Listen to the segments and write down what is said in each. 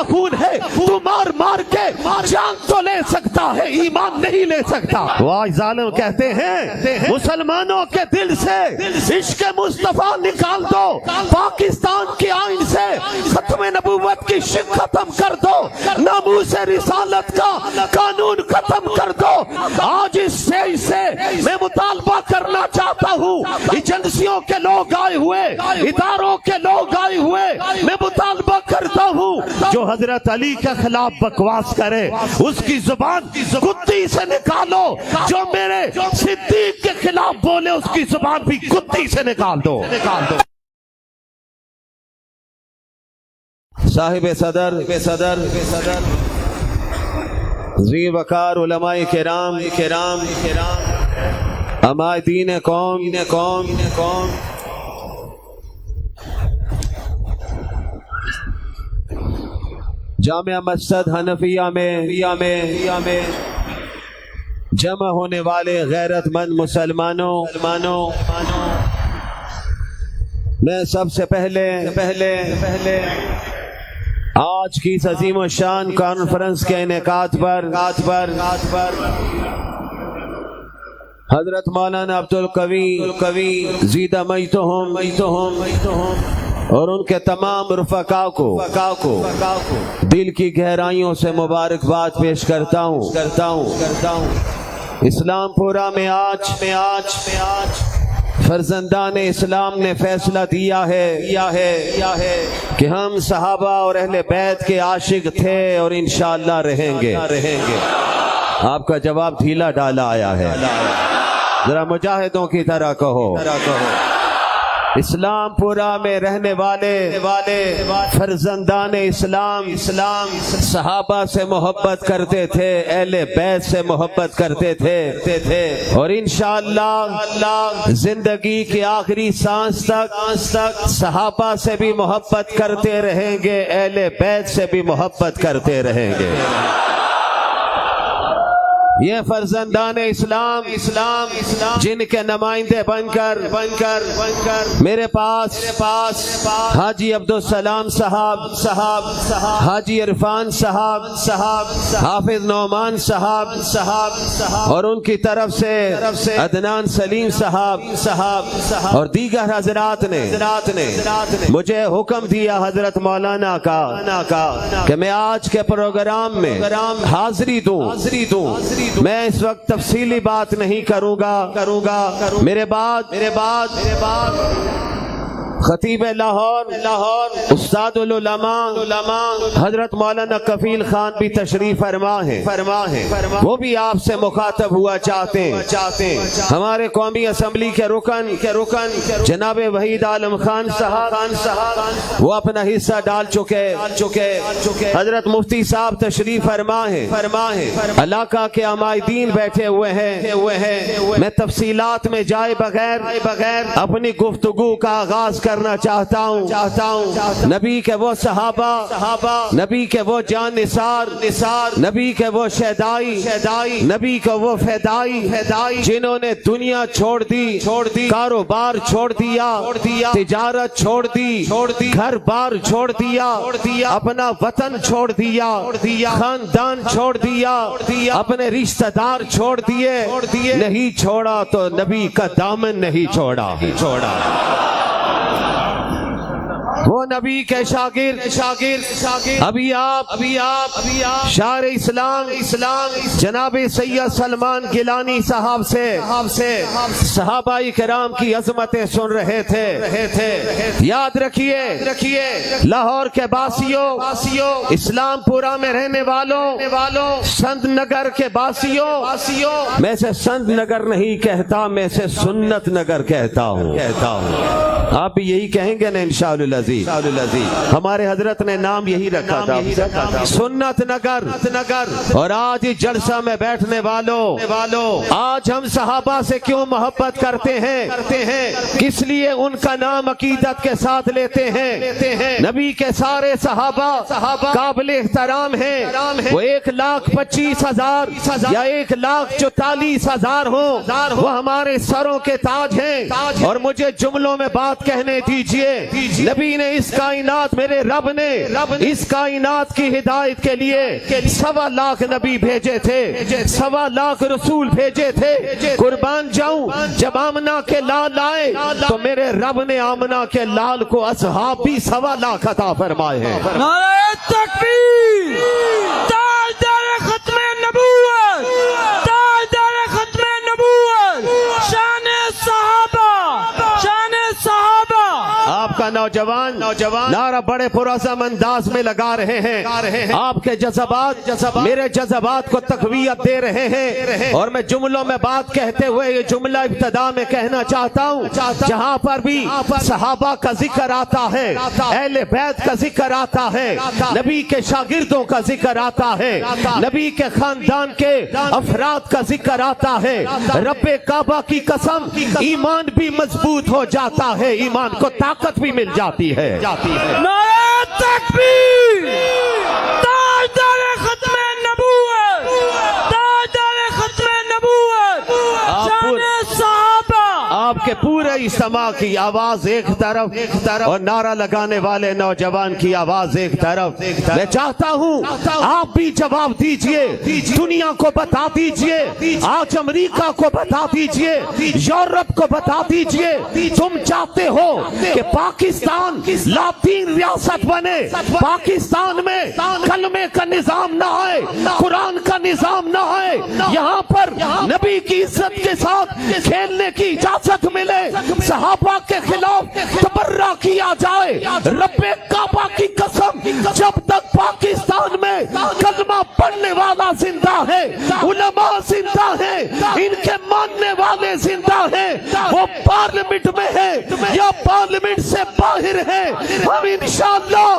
خون ہے، تو مار مار کے جان تو لے سکتا ہے، ایمان نہیں لے سکتا۔ وہ ظالم کہتے ہیں مسلمانوں کے دل سے عشق مصطفیٰ نکال دو، پاکستان کے آئین سے ختم نبوت کی شک ختم کر دو، ناموس رسالت کا قانون ختم کر دو۔ آج اس اسٹیج سے میں مطالبہ کرنا چاہتا ہوں، ایجنسیوں کے لوگ آئے ہوئے، اداروں کے لوگ آئے ہوئے، میں مطالبہ کرتا ہوں جو حضرت علی کے خلاف بکواس کرے اس کی زبان کتی سے نکالو، جو میرے صدیق کے خلاف بولے اس کی زبان بھی کتی سے نکال دو۔ صاحب صدر ذی وقار علماء کرام ہمارے دین قوم جامع مسجد حنفیہ میں جمع ہونے والے غیرت مند مسلمانوں، میں سب سے پہلے آج کی عظیم الشان کانفرنس کے انعقاد پر حضرت مولانا عبدالقوی زیدہ میتہم اور ان کے تمام رفقا کو دل کی گہرائیوں سے مبارکباد پیش کرتا ہوں۔ اسلام پورا میں آج فرزندان اسلام نے فیصلہ دیا ہے کہ ہم صحابہ اور اہل بیت کے عاشق تھے اور انشاءاللہ رہیں گے۔ آپ کا جواب ڈھیلا ڈالا آیا ہے، ذرا مجاہدوں کی طرح کہو۔ اسلام پورا میں رہنے والے فرزندان اسلام صحابہ سے محبت کرتے تھے، اہل بیت سے محبت کرتے تھے اور انشاءاللہ زندگی کی آخری سانس تک صحابہ سے بھی محبت کرتے رہیں گے، اہل بیت سے بھی محبت کرتے رہیں گے۔ یہ فرزندان اسلام جن کے نمائندے بن کر میرے پاس حاجی عبدالسلام صاحب، حاجی عرفان صاحب، حافظ نعمان صاحب اور ان کی طرف سے عدنان سلیم صاحب اور دیگر حضرات نے مجھے حکم دیا حضرت مولانا کا کہ میں آج کے پروگرام میں حاضری دوں۔ میں اس وقت تفصیلی بات نہیں کروں گا، میرے بعد خطیب لاہور استاد العلماء حضرت مولانا کفیل خان بھی تشریف فرما ہیں، وہ بھی آپ سے مخاطب ہوا چاہتے ہیں۔ ہمارے قومی اسمبلی کے رکن جناب وحید عالم خان صاحب وہ اپنا حصہ ڈال چکے۔ حضرت مفتی صاحب تشریف فرما ہیں، علاقہ کے عمائدین بیٹھے ہوئے ہیں۔ میں تفصیلات میں جائے بغیر اپنی گفتگو کا آغاز کرنا چاہتا ہوں۔ نبی کے وہ صحابہ، نبی کے وہ جان نثار، نبی کے وہ شہدائی، نبی کے وہ فدائی جنہوں نے دنیا چھوڑ دی، کاروبار چھوڑ دیا، تجارت چھوڑ دی، گھر بار چھوڑ دیا، اپنا وطن چھوڑ دیا، خاندان چھوڑ دیا، اپنے رشتہ دار چھوڑ دیے، نہیں چھوڑا تو نبی کا دامن نہیں چھوڑا۔ وہ نبی کے شاگرد ابھی آپ شاعر اسلام جناب سید سلمان گیلانی صاحب سے صحابہ کرام کی عظمتیں سن رہے تھے۔ یاد رکھیے لاہور کے باسیوں، اسلام پورا میں رہنے والوں، سند نگر کے باسیوں، میں سے سند نگر نہیں کہتا، میں سے سنت نگر کہتا ہوں۔ آپ بھی یہی کہیں گے نا انشاءاللہ العزیز؟ ہمارے حضرت نے نام یہی رکھا تھا، سنت نگر۔ اور آج اس جلسہ میں بیٹھنے والوں، آج ہم صحابہ سے کیوں محبت کرتے ہیں؟ کس لیے ان کا نام عقیدت کے ساتھ لیتے ہیں؟ نبی کے سارے صحابہ قابل احترام ہیں، وہ 1,25,000 یا 1,44,000 ہوں، وہ ہمارے سروں کے تاج ہیں۔ اور مجھے جملوں میں بات کہنے دیجئے، نبی نے اس کائنات میرے رب نے اس کائنات کی ہدایت کے لیے 1.25 لاکھ نبی بھیجے تھے، 1.25 لاکھ رسول بھیجے تھے۔ قربان جاؤں، جب آمنہ کے لال آئے تو میرے رب نے آمنہ کے لال کو اصحاب بھی 1.25 لاکھ عطا فرمائے ہیں۔ نعرہ تکبیر، تاجدار ختم نبوت، تاجدار ختم نبوت، شان صحابہ، شان صحابہ۔ آپ کا نوجوان نعرہ بڑے پرعزم انداز میں لگا رہے ہیں، آپ کے جذبات میرے جذبات کو تقویت دے رہے ہیں، اور میں جملوں میں بات کہتے ہوئے یہ جملہ ابتدا میں کہنا چاہتا ہوں، جہاں پر بھی صحابہ کا ذکر آتا ہے، اہل بیت کا ذکر آتا ہے، نبی کے شاگردوں کا ذکر آتا ہے، نبی کے خاندان کے افراد کا ذکر آتا ہے، رب کعبہ کی قسم ایمان بھی مضبوط ہو جاتا ہے، ایمان کو طاقت بھی مل جاتی ہے۔ نعرہ تکبیر، تاجدار ختم نبوت، تاجدار ختم نبوت، شان صحابہ۔ آپ کے پورے اجتماع کی آواز ایک طرف اور نعرہ لگانے والے نوجوان کی آواز ایک طرف۔ میں چاہتا ہوں آپ بھی جواب دیجئے، دنیا کو بتا دیجئے، آج امریکہ کو بتا دیجئے، یورپ کو بتا دیجئے، تم چاہتے ہو کہ پاکستان لاطین ریاست بنے، پاکستان میں کلمے کا نظام نہ آئے، قرآن کا نظام نہ آئے، یہاں پر نبی کی عزت کے ساتھ کھیلنے کی اجازت ملے، صحابہ کے خلاف تبرہ کیا جائے، رب کعبہ کی قسم جب تک پاکستان میں کلمہ پڑھنے والا زندہ ہے، علماء زندہ ہیں، ان کے ماننے والے زندہ ہیں، وہ پارلیمنٹ میں ہے یا پارلیمنٹ سے باہر ہے، ہم انشاءاللہ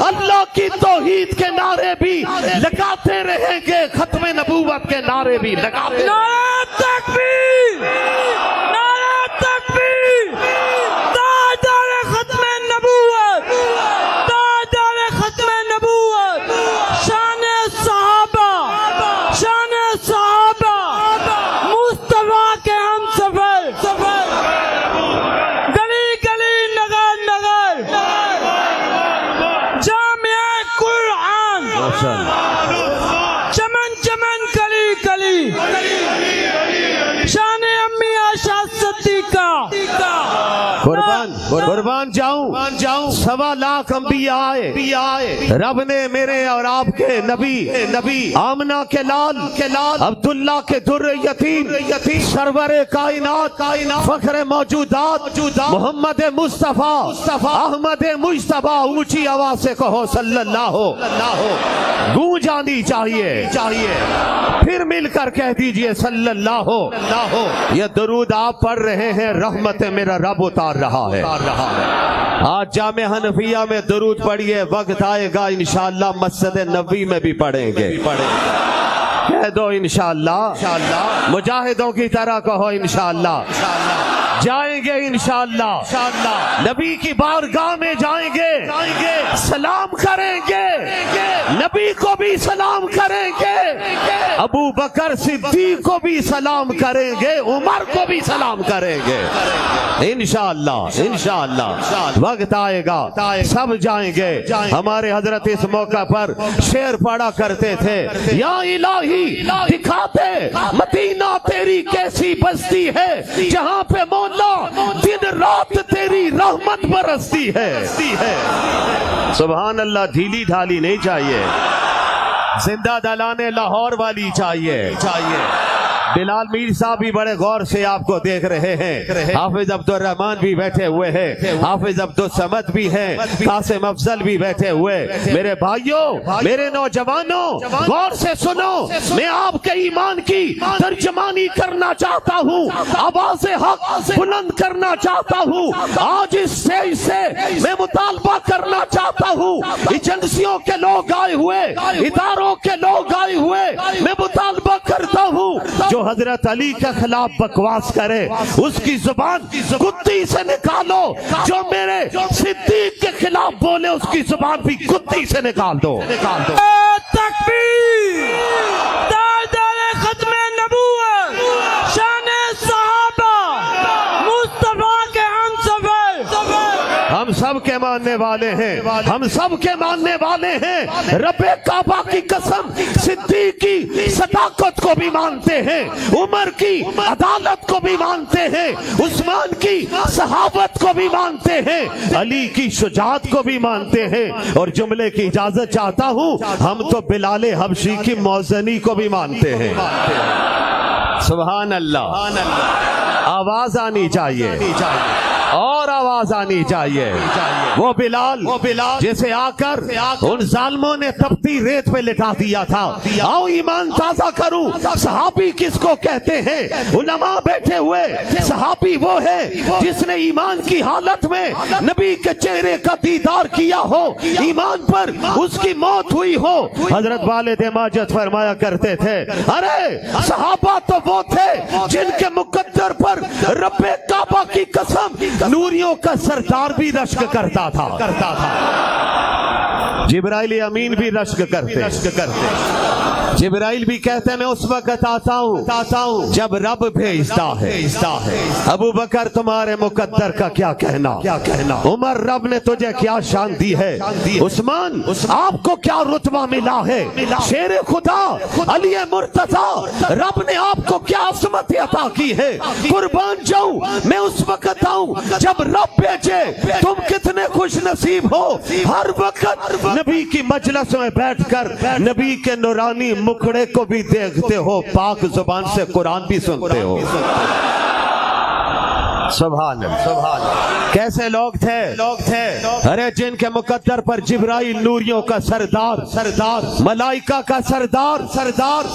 اللہ کی توحید کے نعرے بھی لگاتے رہیں گے، ختم نبوت کے نعرے بھی لگاتے رہیں گے۔ نعرہ تکبیر، نعرہ تکبیر، تاجدار ختم نبوت، تاجدار ختم نبوت، شان صحابہ، شان صحابہ، مصطفیٰ کے ہم سفر، گلی گلی نگر نگر، جامعہ قرآن، چمن چمن کلی کلی، شان امی آشا صدیقہ۔ قربان جاؤں 1.25 لاکھ انبیاء آئے، رب نے میرے اور آپ کے نبی آمنہ کے لال عبداللہ کے در یتیم سرور کائنات فخر موجودات محمد مصطفیٰ احمد مجتبیٰ، اونچی آواز سے کہو صلی اللہ، گونج آنی چاہیے، پھر مل کر کہہ دیجئے صلی اللہ۔ یہ درود آپ پڑھ رہے ہیں، رحمت میرا رب اتار رہا ہے۔ آج جامع حنفیہ میں درود پڑھیے، وقت آئے گا انشاءاللہ مسجد نبوی میں بھی پڑھیں گے، کہہ دو انشاءاللہ، مجاہدوں کی طرح کہو انشاءاللہ، جائیں گے انشاءاللہ، نبی کی بارگاہ میں جائیں گے، سلام کریں گے، نبی کو بھی سلام کریں گے، ابو بکر صدیق کو بھی سلام کریں گے، عمر کو بھی سلام کریں گے انشاءاللہ، وقت آئے گا سب جائیں گے۔ ہمارے حضرت اس موقع پر شعر پڑھا کرتے تھے، یا الہی دکھا دے مدینہ تیری کیسی بستی ہے، جہاں پہ مولا دن رات تیری رحمت برستی ہے۔ سبحان اللہ، ڈھیلی ڈھالی نہیں چاہیے، زندہ دلانے لاہور والی چاہیے۔ بلال میر صاحب بھی بڑے غور سے آپ کو دیکھ رہے ہیں، حافظ عبدالرحمن بھی بیٹھے ہوئے ہیں، حافظ عبدالصمد بھی ہیں، قاسم افضل بھی بیٹھے ہوئے۔ میرے بھائیوں، میرے نوجوانوں، غور سے سنو، میں آپ کے ایمان کی ترجمانی کرنا چاہتا ہوں، آواز حق بلند کرنا چاہتا ہوں۔ آج اس اسٹیج سے میں مطالبہ کرنا چاہتا ہوں، ایجنسیوں کے لوگ آئے ہوئے، اداروں کے لوگ آئے ہوئے، میں مطالبہ کرتا ہوں جو حضرت علی کے خلاف بکواس کرے اس کی زبان کتی سے نکالو، جو میرے صدیق کے خلاف بولے اس کی زبان بھی کتی سے نکال دو۔ تکبیر، تاجدار ختم نبوت، شان صحابہ، مصطفیٰ کے ہم سب کے ماننے والے ہیں، ہم سب کے ماننے والے ہیں۔ رب کعبہ کی قسم، صدیق کی صداقت کو بھی مانتے ہیں، عمر کی عدالت کو بھی مانتے ہیں، عثمان کی صحابت کو بھی مانتے ہیں، علی کی شجاعت کو بھی مانتے ہیں، اور جملے کی اجازت چاہتا ہوں، ہم تو بلال حبشی کی موزنی کو بھی مانتے ہیں۔ سبحان اللہ، آواز آنی چاہیے اور آواز آنی چاہیے۔ وہ بلال جسے آ کر ان ظالموں نے تپتی ریت پہ لٹا دیا تھا، آؤ ایمان تازہ کروں۔ صحابی کس کو کہتے ہیں؟ علماء بیٹھے ہوئے، صحابی وہ ہے جس نے ایمان کی حالت میں نبی کے چہرے کا دیدار کیا ہو، ایمان پر اس کی موت ہوئی ہو۔ حضرت والد ماجد فرمایا کرتے تھے، ارے صحابہ تو وہ تھے جن کے مقدر پر رب کعبہ کی قسم نوریوں کا سردار بھی رشک کرتا تھا۔ جبرائیل امین بھی رشک کرتے، جبرائیل بھی کہتے ہیں میں اس وقت آتا ہوں جب رب بھیجتا ہے۔ ابو بکر تمہارے مقدر کا کیا کہنا، عمر رب نے تجھے کیا شان دی ہے، عثمان آپ کو کیا رتبہ ملا ہے، شیر خدا علی مرتضی رب نے آپ کو کیا عظمت عطا کی ہے۔ قربان جاؤں میں اس وقت آؤں جب رب بھیجے، تم کتنے خوش نصیب ہو، ہر وقت نبی کی مجلس میں بیٹھ کر نبی کے نورانی مکھڑے کو بھی دیکھتے ہو، پاک زبان سے قرآن بھی سنتے ہو۔ سبحان اللہ، کیسے لوگ تھے، ارے جن کے مقدر پر جبرائیل نوریوں کا سردار ملائکہ کا سردار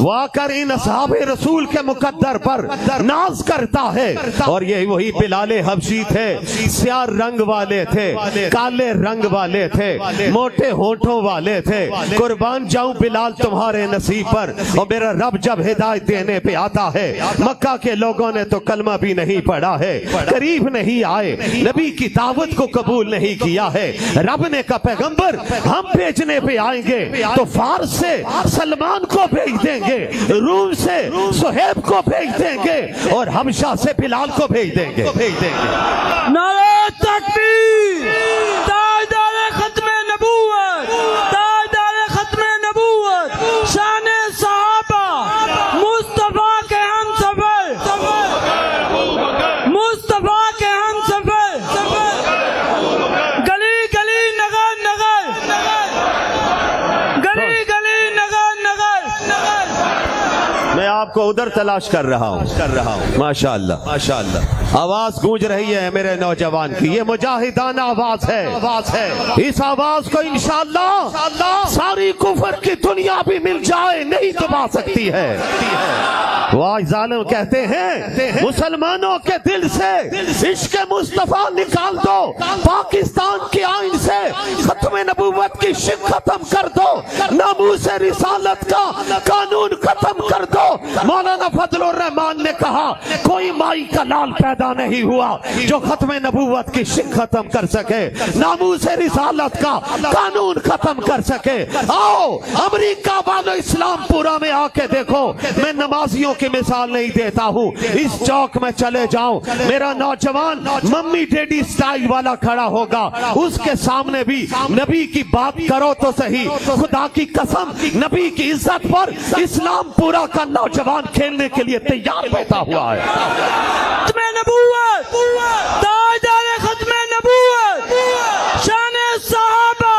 وہ آ کر ان اصحاب رسول کے مقدر پر ناز کرتا ہے۔ اور یہ وہی بلال حبشی تھے، سیاہ رنگ والے تھے، کالے رنگ والے تھے، موٹے ہونٹوں والے تھے۔ قربان جاؤں بلال تمہارے نصیب پر، اور میرا رب جب ہدایت دینے پہ آتا ہے، مکہ کے لوگوں نے تو کلمہ بھی نہیں پڑھا ہے، قریب نہیں آئے، نبی کی دعوت کو قبول نہیں کیا ہے۔ رب نے کہا پیغمبر ہم بھیجنے پہ آئیں گے تو فارس سے سلمان کو بھیج دیں گے، روم سے صہیب کو بھیج دیں گے، اور حبشہ سے بلال کو بھیج دیں گے۔ نعرہ تکبیر، تاجدار ختم نبوت، تاجدار ختم نبوت، شان صحابہ، مصطفیٰ کے ہم سفر، مصطفیٰ کے ہم سفر، گلی گلی نگر نگر، گلی گلی نگر نگر۔ میں آپ کو ادھر تلاش کر رہا ہوں، ماشاءاللہ آواز گونج رہی ہے میرے نوجوان کی، یہ مجاہدانہ آواز ہے۔ اس آواز کو انشاءاللہ ساری کفر کی دنیا بھی مل جائے نہیں دبا سکتی ہے۔ وہ آج ظالم کہتے ہیں مسلمانوں کے دل سے عشق مصطفیٰ نکال دو، پاکستان کے آئین سے ختم نبوت کی شک ختم کر دو، ناموس رسالت کا قانون ختم کر دو۔ مولانا فضل الرحمان نے کہا کوئی مائی کا لال پیدا نہیں ہوا جو ختم نبوت کی شک ختم کر سکے، ناموس رسالت کا قانون ختم کر سکے۔ آؤ امریکہ والو اسلام پورا میں آ کے دیکھو، میں نمازیوں کی مثال نہیں دیتا ہوں، اس چوک میں چلے جاؤں، میرا نوجوان ممی ڈیڈی سٹائل والا کھڑا ہوگا، اس کے سامنے بھی نبی کی بات کرو تو صحیح، خدا کی قسم نبی کی عزت پر اسلام پورا کا نوجوان کھیلنے کے لیے تیار بیٹھا ہوا ہے۔ ختم نبوت، تاجدار ختم نبوت، شان صحابہ،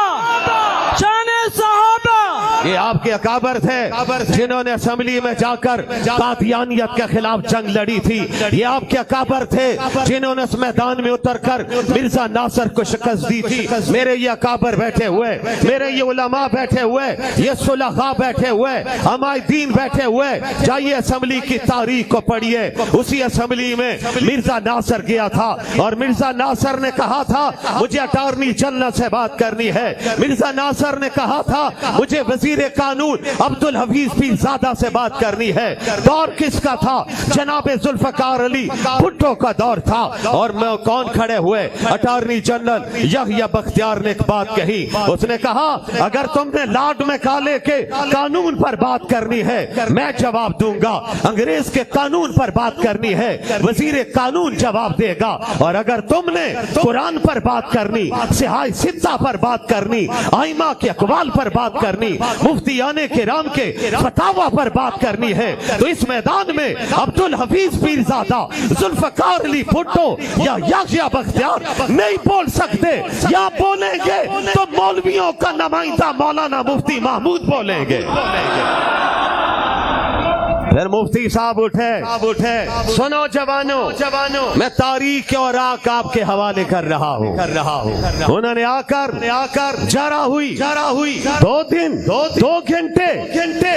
شان صحابہ۔ یہ آپ کے اکابر تھے جنہوں نے اسمبلی میں جا کر قادیانیت کے خلاف جنگ لڑی تھی، یہ آپ کے اکابر تھے جنہوں نے اس میدان میں اتر کر مرزا ناصر کو شکست دی تھی۔ میرے یہ اکابر بیٹھے ہوئے، میرے یہ علماء بیٹھے ہوئے، یہ صلحاء بیٹھے ہوئے، عمائدین بیٹھے ہوئے، جائیے اسمبلی کی تاریخ کو پڑھیے۔ اسی اسمبلی میں مرزا ناصر گیا تھا اور مرزا ناصر نے کہا تھا مجھے اٹارنی جنرل سے بات کرنی ہے، مرزا ناصر نے کہا تھا مجھے وزیر قانون عبدالحفیظ پیرزادہ سے بات کرنی ہے۔ دور کس کا تھا؟ جناب ذوالفقار علی بھٹو کا دور تھا۔ اور میں کون کھڑے ہوئے؟ اٹارنی جنرل یحییٰ بختیار نے ایک بات کہی، اس نے کہا اگر تم نے لارڈ میکالے کے قانون پر بات کرنی ہے میں جواب دوں گا، انگریز کے قانون پر بات کرنی ہے وزیر قانون جواب دے گا، اور اگر تم نے قرآن پر بات کرنی، صحاح ستہ پر بات کرنی، ائمہ کے اقوال پر بات کرنی، مفتیان کرام کے فتاوی پر بات کرنی ہے تو اس میدان میں عبدالحفیظ پیرزادہ، ذوالفقار علی بھٹو یا یحییٰ بختیار نہیں بول سکتے، یا بولیں گے تو مولویوں کا نمائندہ مولانا مفتی محمود بولیں گے۔ پھر مفتی صاحب اٹھے، سنو جوانوں، میں تاریخ کے اوراق آپ کے حوالے کر رہا ہوں۔ انہوں نے آ کر جرا ہوئی 2 دن 2 گھنٹے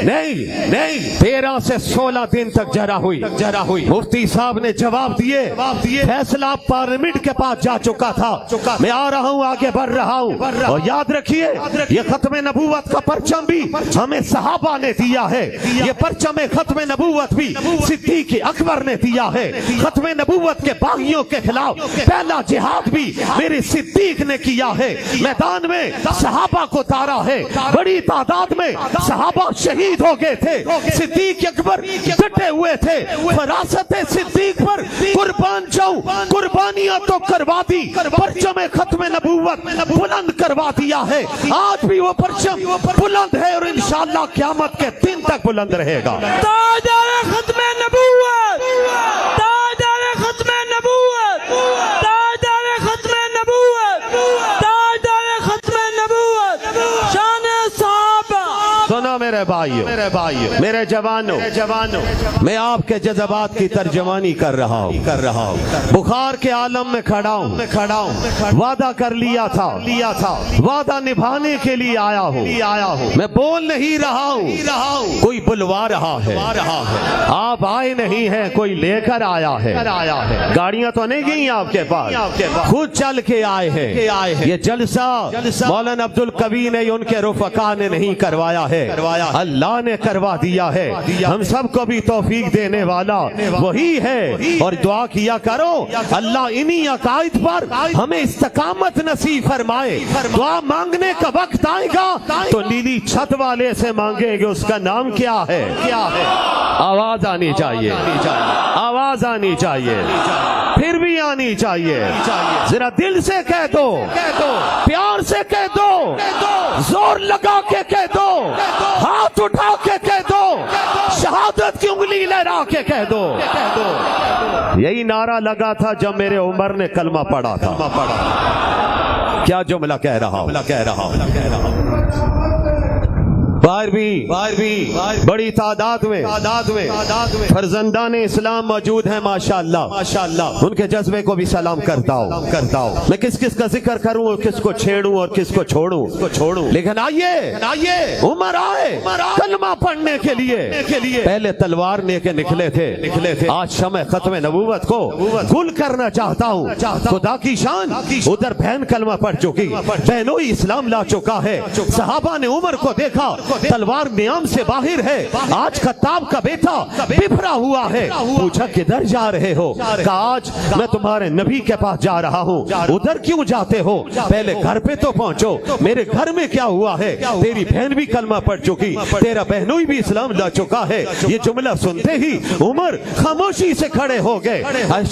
نہیں 13 سے 16 دن تک جرا ہوئی۔ مفتی صاحب نے جواب دیے، فیصلہ پارلیمنٹ کے پاس جا چکا تھا، میں آ رہا ہوں، آگے بڑھ رہا ہوں، اور یاد رکھیے یہ ختم نبوت کا پرچم بھی ہمیں صحابہ نے دیا ہے، یہ پرچم ختم نبوت بھی صدیق اکبر نے دیا ہے، ختم نبوت کے باغیوں کے خلاف پہلا جہاد بھی میرے صدیق نے کیا ہے، میدان میں صحابہ کو اتارا ہے، بڑی تعداد میں صحابہ شہید ہو گئے تھے، صدیق اکبر ڈٹے ہوئے تھے، فراست صدیق پر قربان جاؤں، قربانیاں تو کروا دی، پرچم ختم نبوت بلند کروا دیا ہے، آج بھی وہ پرچم بلند ہے اور انشاءاللہ قیامت کے دن تک بلند رہے گا۔ تاجدار ختم نبوت، تاجدار ختم نبوت، تاجدار ختم نبوت، تاجدار ختم نبوت، شان صحابہ۔ سنو میرے بھائیو، میرے جوانوں، میں آپ کے جذبات کی ترجمانی کر رہا ہوں، بخار کے عالم میں کھڑا ہوں، وعدہ کر لیا تھا، وعدہ نبھانے کے لیے آیا ہوں، میں بول نہیں رہا ہوں، کوئی بلوا رہا ہے، آپ آئے نہیں ہیں، کوئی لے کر آیا ہے، گاڑیاں تو نہیں گئی آپ کے پاس، خود چل کے آئے ہیں، یہ جلسہ مولانا عبدالقوی نے ان کے رفقا نے نہیں کروایا ہے، اللہ نے کروا دیا ہے، ہم سب کو بھی توفیق دینے والا وہی ہے، اور دعا کیا کرو اللہ انہی عقائد پر ہمیں استقامت نصیب فرمائے۔ دعا مانگنے کا وقت آئے گا تو نیلی چھت والے سے مانگیں گے، اس کا نام کیا ہے؟ آواز آنی چاہیے، آواز آنی چاہیے، پھر بھی آنی چاہیے، ذرا دل سے کہہ دو، پیار سے کہہ دو، زور لگا کے کہہ دو، ہاتھ اٹھا کے کہہ دو، شہادت کی انگلی لہرا کے کہہ دو۔ یہی نعرہ لگا تھا جب میرے عمر نے کلمہ پڑھا تھا۔ کیا جملہ کہہ رہا ہوں؟ باہر بھی بڑی تعداد میں فرزندان اسلام موجود ہیں، ماشاءاللہ، ان کے جذبے کو بھی سلام کرتا ہوں۔ میں کس کا ذکر کروں اور کس کو چھیڑوں اور کس کو چھوڑوں، لیکن آئیے عمر آئے کلمہ پڑھنے کے لیے، پہلے تلوار لے کے نکلے تھے، آج شمع ختم نبوت کو گل کرنا چاہتا ہوں، خدا کی شان، ادھر بہن کلمہ پڑھ چکی، بہنوئی اسلام لا چکا ہے، صحابہ نے عمر کو دیکھا تلوار نیام سے باہر ہے، آج خطاب کا بیٹا بفرا ہوا ہے، پوچھا کدھر جا رہے ہو؟ کہا آج میں تمہارے نبی کے پاس جا رہا ہوں۔ ادھر کیوں جاتے ہو؟ پہلے گھر پہ تو پہنچو، میرے گھر میں کیا ہوا ہے؟ تیری بہن بھی کلمہ پڑھ چکی، تیرا بہنوئی بھی اسلام لا چکا ہے۔ یہ جملہ سنتے ہی عمر خاموشی سے کھڑے ہو گئے،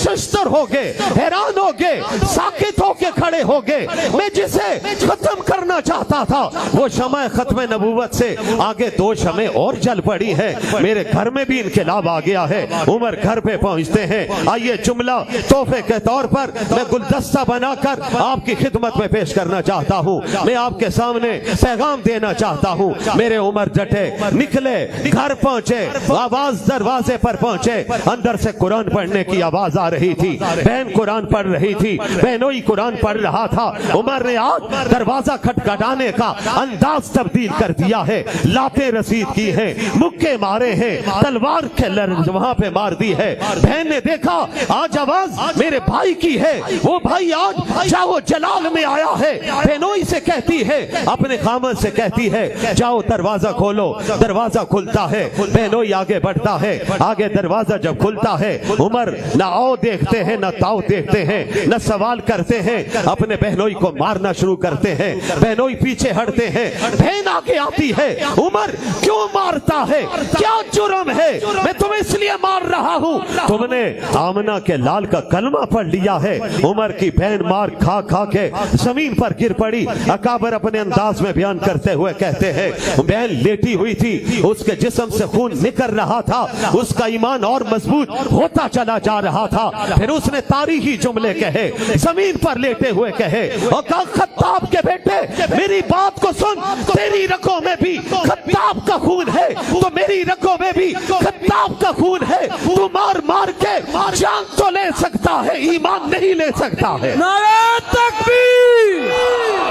ششتر ہو گئے، حیران ہو گئے، ساکت ہو کے کھڑے ہو گئے۔ میں جسے ختم کرنا چاہتا تھا وہ شمع ختم نبوت سے آگے 2 شمع اور جل پڑی ہے، میرے گھر میں بھی انقلاب آ گیا ہے۔ عمر گھر پہ پہنچتے ہیں، آئیے جملہ تحفے کے طور پر میں گلدستہ بنا کر آپ کی خدمت میں پیش کرنا چاہتا ہوں، میں آپ کے سامنے پیغام دینا چاہتا ہوں۔ میرے عمر ڈٹے، نکلے گھر پہنچے آواز دروازے پر پہنچے اندر سے قرآن پڑھنے کی آواز آ رہی تھی بہن قرآن پڑھ رہی تھی بہنوئی قرآن پڑھ رہا تھا عمر نے آج دروازہ کھٹکھٹانے کا انداز تبدیل کر دیا ہے لاتیں رسید کی ہیں مکے مارے ہیں تلوار کے وہاں پہ مار دی ہے بہن نے دیکھا آج آواز میرے بھائی کی ہے وہ بھائی آج جاؤ جلال میں آیا ہے بہنوئی سے کہتی ہے اپنے خامن سے کہتی ہے جاؤ دروازہ کھولو دروازہ کھلتا ہے بہنوئی آگے بڑھتا ہے آگے دروازہ جب کھلتا ہے عمر نہ آؤ دیکھتے ہیں نہ تاؤ دیکھتے ہیں نہ سوال کرتے ہیں اپنے بہنوئی کو مارنا شروع کرتے ہیں بہنوئی پیچھے ہٹتے ہیں بہن آگے آتی ہے عمر کیوں مارتا ہے کیا جرم ہے میں تمہیں اس لیے مار رہا ہوں تم نے آمنہ کے لال کا کلمہ پڑھ لیا ہے عمر کی بہن مار کھا کھا کے زمین پر گر پڑی اکابر اپنے انداز میں بیان کرتے ہوئے کہتے ہیں بہن لیٹی ہوئی تھی اس کے جسم سے خون نکل رہا تھا اس کا ایمان اور مضبوط ہوتا چلا جا رہا تھا پھر اس نے تاریخی جملے کہے زمین پر لیٹے ہوئے کہے اور کہا خطاب کے بیٹے میری بات کو سن تیری رگوں میں بھی خطاب کا خون ہے تو میری رگوں میں بھی خطاب کا خون ہے تو مار مار کے جان تو لے سکتا ہے ایمان نہیں لے سکتا ہے نعرہ تکبیر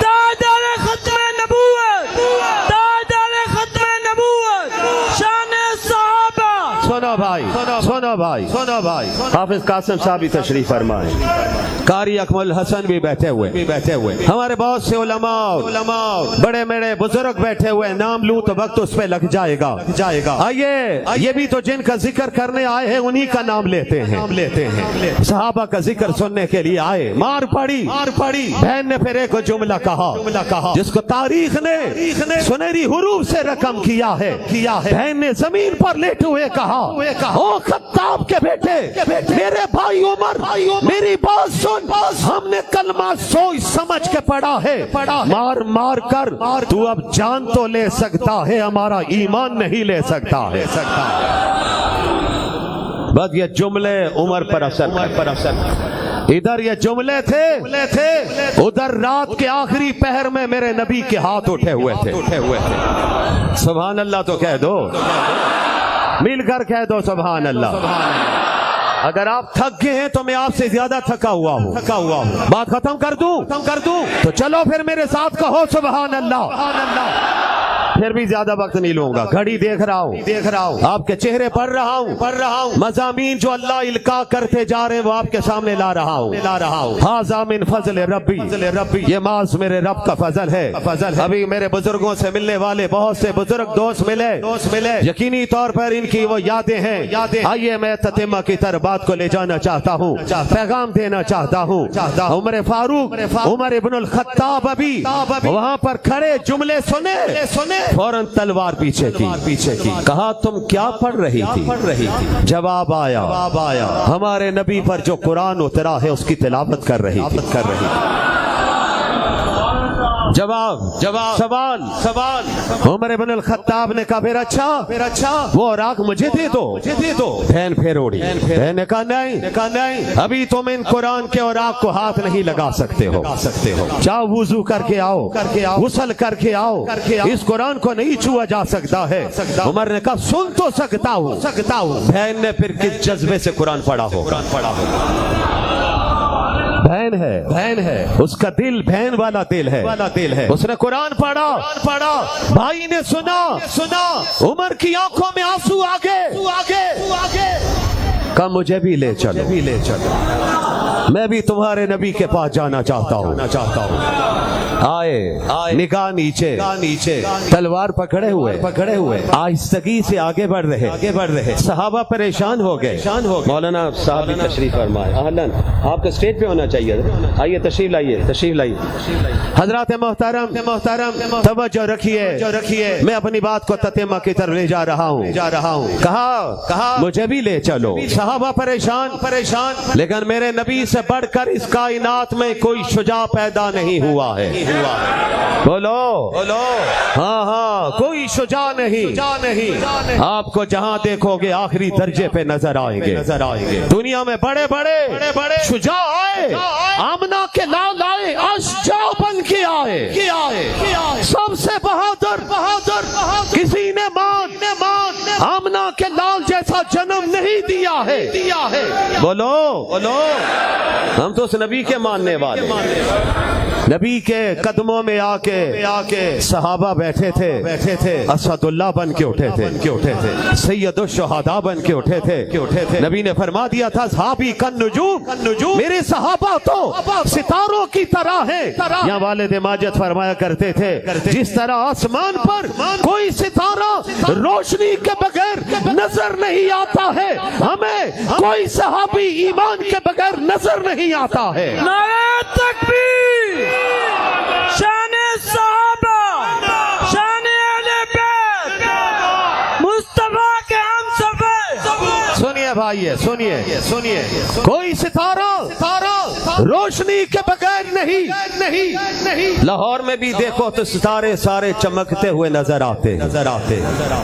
تاجدار ختم نبوت تاجدار ختم نبوت شان صحابہ سنو بھائی حافظ قاسم صاحب بھی تشریف فرمائیں قاری اکمل حسن بھی بیٹھے ہوئے ہمارے بہت سے علماء بڑے بڑے بزرگ بیٹھے ہوئے نام لوں تو وقت اس پہ لگ جائے گا آئیے یہ بھی تو جن کا ذکر کرنے آئے ہیں انہی کا نام لیتے ہیں صحابہ کا ذکر سننے کے لیے آئے مار پڑی بہن نے پھر ایک جملہ کہا جس کو تاریخ نے سنہری حروف سے رقم کیا ہے بہن نے زمین پر لیٹے ہوئے کہا او خطاب کے بیٹے میرے بھائی عمر میری بات سن ہم نے کلمہ سوچ سمجھ کے پڑھا ہے مار کر تو اب جان تو لے سکتا ہے ہمارا ایمان نہیں لے سکتا ہے بس یہ جملے عمر پر اثر ادھر یہ جملے تھے ادھر رات کے آخری پہر میں میرے نبی کے ہاتھ اٹھے ہوئے تھے سبحان اللہ تو کہہ دو مل کر کہہ دو سبحان اللہ اگر آپ تھک گئے ہیں تو میں آپ سے زیادہ تھکا ہوا ہوں بات ختم کر دوں تو چلو پھر میرے ساتھ کہو سبحان اللہ پھر بھی زیادہ وقت نہیں لوں گا گھڑی دیکھ رہا ہوں آپ کے چہرے پڑھ رہا ہوں مضامین جو اللہ القا کرتے جا رہے ہیں وہ آپ کے سامنے لا رہا ہوں ھذا من فضل ربی یہ محض میرے رب کا فضل ہے ابھی میرے بزرگوں سے ملنے والے بہت سے بزرگ دوست ملے یقینی طور پر ان کی وہ یادیں ہیں آئیے میں تتمہ کی طرف بات کو لے جانا چاہتا ہوں پیغام دینا چاہتا ہوں عمر فاروق عمر ابن الخطاب ابھی وہاں پر کھڑے جملے سنے فوراً تلوار پیچھے کی کہا تم کیا پڑھ رہی تھی جواب آیا ہمارے نبی پر جو قرآن اترا ہے اس کی تلاوت کر رہی تھی جواب سوال عمر ابن الخطاب نے کہا پھر اچھا وہ اوراق مجھے دے دو بہن پھر اڑی بہن نے کہا نہیں ابھی تم ان قرآن کے اوراق کو ہاتھ نہیں لگا سکتے ہو جاؤ وضو کر کے آؤ غسل کر کے آؤ اس قرآن کو نہیں چھوا جا سکتا ہے عمر نے کہا سن تو سکتا ہوں بہن نے پھر کس جذبے سے قرآن پڑھا ہو بہن ہے اس کا دل بہن والا دل ہے اس نے قرآن پڑھا بھائی نے سنا عمر کی آنکھوں میں آنسو آگے کہا مجھے بھی لے چلو میں بھی تمہارے نبی کے پاس جانا چاہتا ہوں آئے نگاہ نیچے تلوار پکڑے ہوئے آہستگی سے آگے بڑھ رہے صحابہ پریشان ہو گئے مولانا صاحب بھی تشریف فرمائے اہلاً آپ کا سٹیج پہ ہونا چاہیے آئیے تشریف لائیے حضرات محترم توجہ رکھیے میں اپنی بات کو تتمہ کی طرف لے جا رہا ہوں کہا مجھے بھی لے چلو صحابہ پریشان لیکن میرے نبی سے بڑھ کر اس کائنات میں کوئی شجاع پیدا نہیں ہوا ہے بولو ہاں کوئی شجاع نہیں آپ کو جہاں دیکھو گے آخری درجے پہ نظر آئیں گے دنیا میں بڑے بڑے شجاع آئے آمنہ کے لال آئے اشجاع بن کے آئے سب سے بہادر کسی نے ماں آمنہ کے لال جیسا جنم نہیں دیا ہے بولو بولو ہم تو اس نبی کے ماننے والے نبی کے قدموں میں آ کے صحابہ بیٹھے تھے اسد اللہ بن کے اٹھے تھے سید الشہداء بن کے اٹھے تھے نبی نے فرما دیا تھا صحابی کن نجوم میرے صحابہ تو ستاروں کی طرح ہیں یہاں والد ماجد فرمایا کرتے تھے جس طرح آسمان پر کوئی ستارہ روشنی کے بغیر نظر نہیں آتا ہے ہمیں کوئی صحابی ایمان کے بغیر نظر نہیں آتا ہے نعرہ تکبیر شان صحابہ شان اہل بیت مصطفیٰ کے ہم سفر سنیے بھائی سنیے کوئی ستارہ روشنی کے بغیر نہیں لاہور میں بھی دیکھو تو ستارے سارے چمکتے ہوئے نظر آتے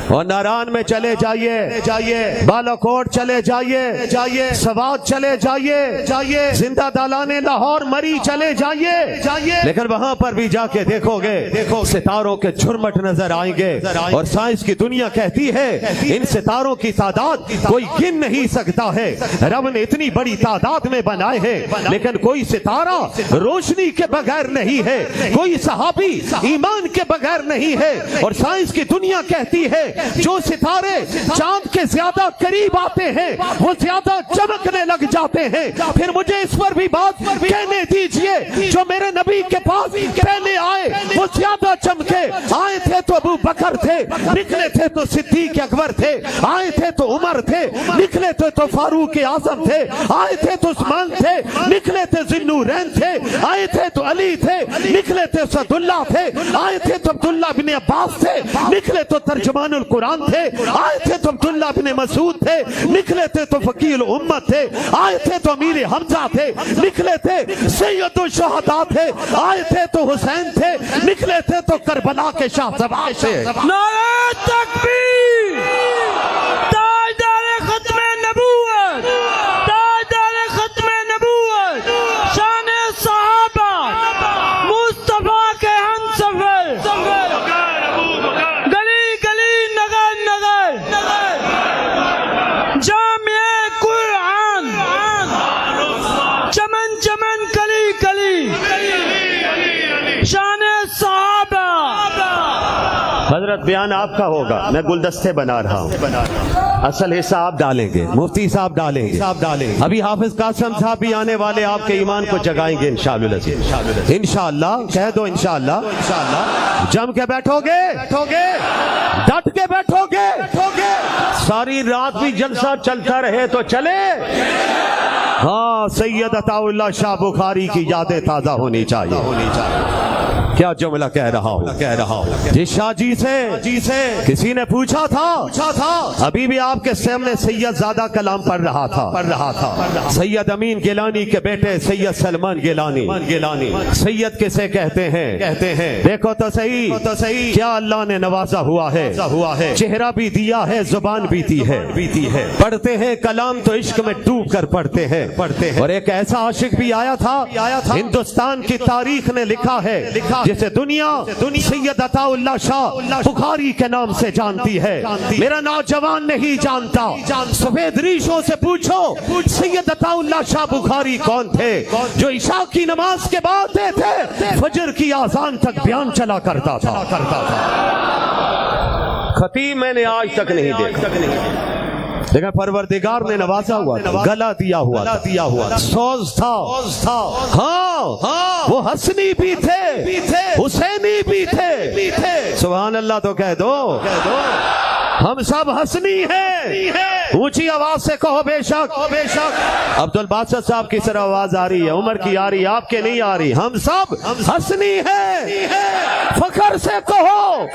اور ناران میں چلے جائیے بالا کوٹ چلے جائیے سوات چلے جائیے زندہ دالان لاہور مری چلے جائیے لیکن وہاں پر بھی جا کے دیکھو گے ستاروں کے جھرمٹ نظر آئیں گے اور سائنس کی دنیا کہتی ہے ان ستاروں کی تعداد کوئی گن نہیں سکتا ہے رب نے اتنی بڑی تعداد میں بنائے ہیں لیکن کوئی ستارہ روشنی کے بغیر نہیں ہے کوئی صحابی ایمان کے بغیر نہیں ہے اور سائنس کی دنیا کہتی ہے جو ستارے چاند کے زیادہ قریب آتے ہیں وہ زیادہ چمکنے لگ جاتے ہیں پھر مجھے اس پر بھی بات کہنے دیجئے جو میرے نبی کے پاس پہلے آئے وہ زیادہ چمکے آئے تھے تو ابو بکر تھے نکلے تھے تو صدیق اکبر تھے آئے تھے تو عمر تھے نکلے تھے تو فاروق اعظم تھے آئے تھے تو عثمان تھے نکلے تھے ذوالنورین تھے آئے تھے تو علی تھے نکلے تھے اسد اللہ تھے آئے تھے تو عبداللہ بن عباس تھے نکلے تو ترجمان القرآن تھے آئے تھے تو عبداللہ بن مسعود تھے نکلے تھے تو فقیہ الامت تھے آئے تھے تو امیر حمزہ تھے نکلے تھے سید الشہداء تھے آئے تھے تو حسین تھے نکلے تھے تو کربلا کے شاہ زبان تھے نعرہ تکبیر تاجدار ختم نبوت تاجدار ختم نبوت شان صحابہ مصطفیٰ کے ہم سفر گلی گلی نگر نگر جامع قرآن چمن چمن کلی کلی شان صحابہ حضرت بیان آپ کا ہوگا میں گلدستے بنا رہا ہوں اصل حصہ آپ ڈالیں گے مفتی صاحب ڈالیں گے ابھی حافظ قاسم صاحب بھی آنے والے آپ کے ایمان کو جگائیں گے انشاءاللہ کہہ دو انشاءاللہ جم کے بیٹھو گے ڈٹ کے بیٹھو گے ساری رات بھی جلسہ چلتا رہے تو چلے ہاں سید عطا اللہ شاہ بخاری کی یادیں تازہ ہونی چاہیے کیا جملہ کہہ رہا ہوں جس شاہ جی سے کسی نے پوچھا تھا ابھی بھی آپ کے سامنے سید زادہ کلام پڑھ رہا تھا سید امین گیلانی کے بیٹے سید سلمان گیلانی سید کسے کہتے ہیں دیکھو تو صحیح کیا اللہ نے نوازا ہوا ہے چہرہ بھی دیا ہے زبان بھی دی ہے پڑھتے ہیں کلام تو عشق میں ڈوب کر پڑھتے ہیں اور ایک ایسا عاشق بھی آیا تھا ہندوستان کی تاریخ نے لکھا ہے جسے دنیا سید عطا اللہ شاہ بخاری کے نام سے جانتی ہے میرا نوجوان نہیں جانتا سفید ریشوں سے پوچھو سید عطا اللہ شاہ بخاری کون تھے جو عشاء کی نماز کے بعد تھے فجر کی اذان تک بیان چلا کرتا تھا خطیب میں نے آج تک نہیں دیکھا لیکن پروردگار نے نوازا ہوا تھا گلا دیا ہوا سوز تھا ہاں وہ حسنی بھی تھے حسینی بھی تھے سبحان اللہ تو کہہ دو ہم سب حسنی ہیں اونچی آواز سے کہو بے شک عبد الباسط صاحب کی طرح آواز آ رہی ہے عمر کی آ رہی ہے آپ کے نہیں آ رہی ہم سب حسنی ہیں فخر سے کہو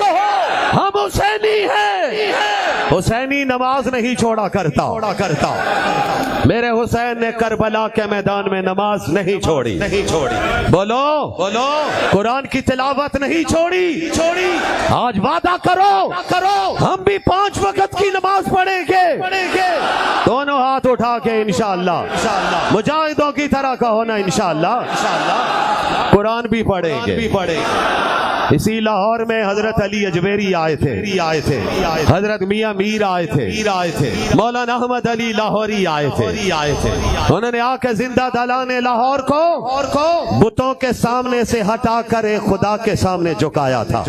ہم حسینی ہیں حسینی نماز نہیں چھوڑا کرتا میرے حسین نے کربلا کے میدان میں نماز نہیں چھوڑی بولو قرآن کی تلاوت نہیں چھوڑی آج وعدہ کرو ہم بھی 5 وقت کی نماز پڑھیں گے دونوں ہاتھ اٹھا کے انشاءاللہ مجاہدوں کی طرح کا ہونا انشاءاللہ قرآن بھی پڑھیں گے. اسی لاہور میں حضرت علی اجمیری آئے تھے, حضرت میاں میر آئے تھے, مولانا احمد علی لاہوری آئے تھے. انہوں نے آ کے زندہ دلانے لاہور کو بتوں کے سامنے سے ہٹا کر ایک خدا کے سامنے جھکایا تھا.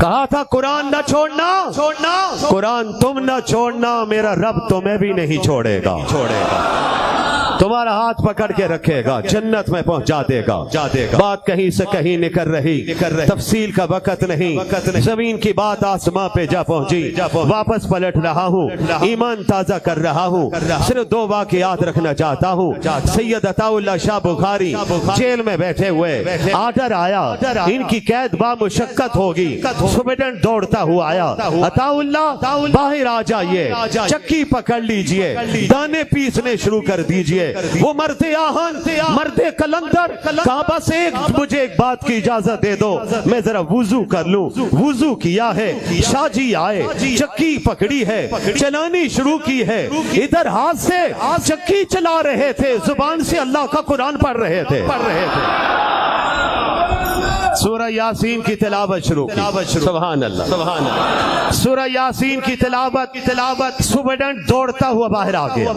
کہا تھا قرآن نہ چھوڑنا, قرآن تم نہ چھوڑنا, میرا رب تمہیں بھی نہیں چھوڑے گا. تمہارا ہاتھ پکڑ کے رکھے گا, جنت میں پہنچا دے گا. بات کہیں سے کہیں نکل رہی, تفصیل کا وقت نہیں. زمین کی بات آسمان پہ جا پہنچی. واپس پلٹ رہا ہوں, ایمان تازہ کر رہا ہوں. صرف 2 واقعات رکھنا چاہتا ہوں. سید عطا اللہ شاہ بخاری جیل میں بیٹھے ہوئے, آرڈر آیا ان کی قید با مشقت ہوگی. سپرڈنٹ دوڑتا ہوا آیا, عطا اللہ باہر آ جائیے, چکی پکڑ لیجئے, دانے پیسنے شروع کر دیجئے. وہ مرد آہن, مرد کلندر, کہا بس مجھے ایک بات کی اجازت دے دو, میں ذرا وضو کر لوں. وضو کیا ہے, شاہ جی آئے, چکی پکڑی ہے, چلانی شروع کی ہے. ادھر ہاتھ سے چکی چلا رہے تھے, زبان سے اللہ کا قرآن پڑھ رہے تھے. سورہ یاسین کی تلاوت شروع کی. سبحان اللہ. سورہ یاسین کی تلاوت. سپرڈنٹ دوڑتا ہوا باہر آ گیا,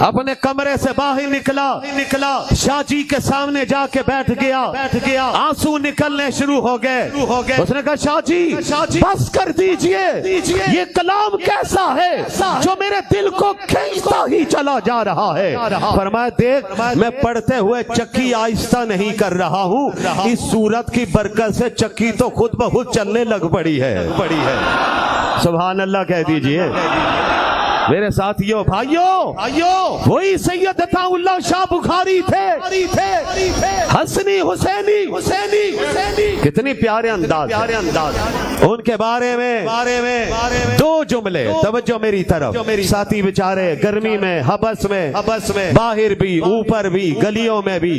اپنے کمرے سے باہر نکلا, شاہ جی کے سامنے جا کے بیٹھ گیا. آنسو نکلنے شروع ہو گئے. اس نے کہا شاہ جی بس کر دیجئے, یہ کلام کیسا ہے جو میرے دل کو کھینچتا ہی چلا جا رہا ہے. فرمایا دیکھ, میں پڑھتے ہوئے چکی آہستہ نہیں کر رہا ہوں, اس سورت کی برکت سے چکی تو خود بخود چلنے لگ پڑی ہے. سبحان اللہ کہہ دیجئے. میرے ساتھیوں بھائیوں, وہی سید عطا اللہ شاہ بخاری تھے, حسنی حسینی, کتنی پیارے انداز. ان کے بارے میں 2 جملے, توجہ میری طرف. ساتھی بیچارے گرمی میں, حبس میں, باہر بھی, اوپر بھی, گلیوں میں بھی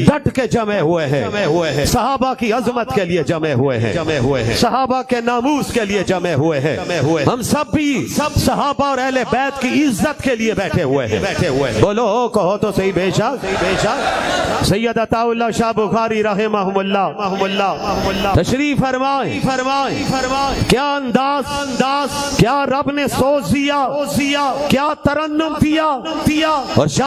ڈٹ کے جمع ہوئے ہیں. صحابہ کی عظمت کے لیے جمع ہوئے ہیں, صحابہ کے ناموس کے لیے جمع ہوئے ہیں. ہم سب صحابہ اور اہل بیت کی عزت کے لیے بیٹھے ہوئے ہیں. بولو کہو تو صحیح. بے شک سید عطا اللہ شاہ بخاری رحمہ اللہ تشریف فرمائیں. کیا انداز, کیا رب نے سوز دیا, کیا ترنم دیا. اور